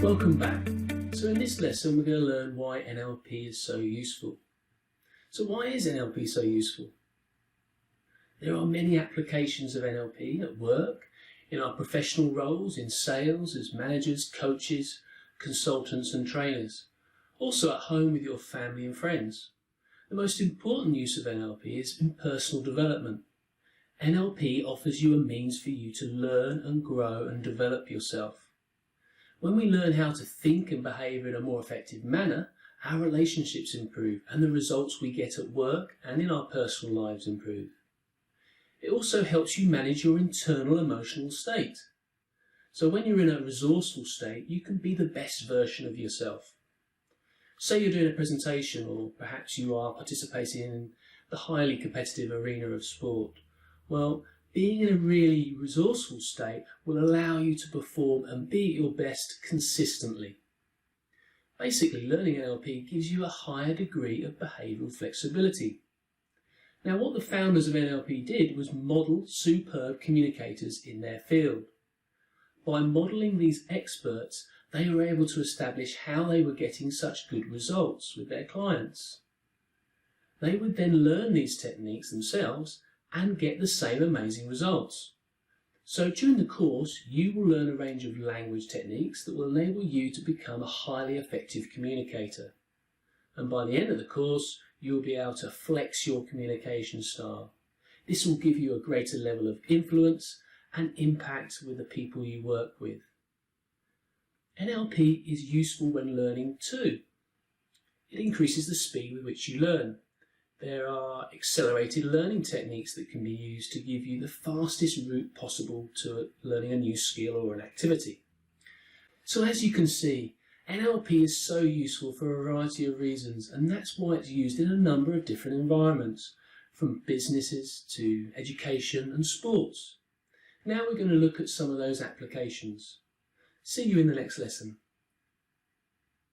Welcome back. So in this lesson we're going to learn why NLP is so useful. So why is NLP so useful? There are many applications of NLP at work, in our professional roles, in sales, as managers, coaches, consultants and trainers. Also at home with your family and friends. The most important use of NLP is in personal development. NLP offers you a means for you to learn and grow and develop yourself. When we learn how to think and behave in a more effective manner, our relationships improve and the results we get at work and in our personal lives improve. It also helps you manage your internal emotional state. So when you're in a resourceful state, you can be the best version of yourself. Say you're doing a presentation, or perhaps you are participating in the highly competitive arena of sport. Well, being in a really resourceful state will allow you to perform and be at your best consistently. Basically, learning NLP gives you a higher degree of behavioural flexibility. Now, what the founders of NLP did was model superb communicators in their field. By modelling these experts, they were able to establish how they were getting such good results with their clients. They would then learn these techniques themselves and get the same amazing results. So during the course, you will learn a range of language techniques that will enable you to become a highly effective communicator. And by the end of the course, you will be able to flex your communication style. This will give you a greater level of influence and impact with the people you work with. NLP is useful when learning too. It increases the speed with which you learn. There are accelerated learning techniques that can be used to give you the fastest route possible to learning a new skill or an activity. So as you can see, NLP is so useful for a variety of reasons, and that's why it's used in a number of different environments, from businesses to education and sports. Now we're going to look at some of those applications. See you in the next lesson.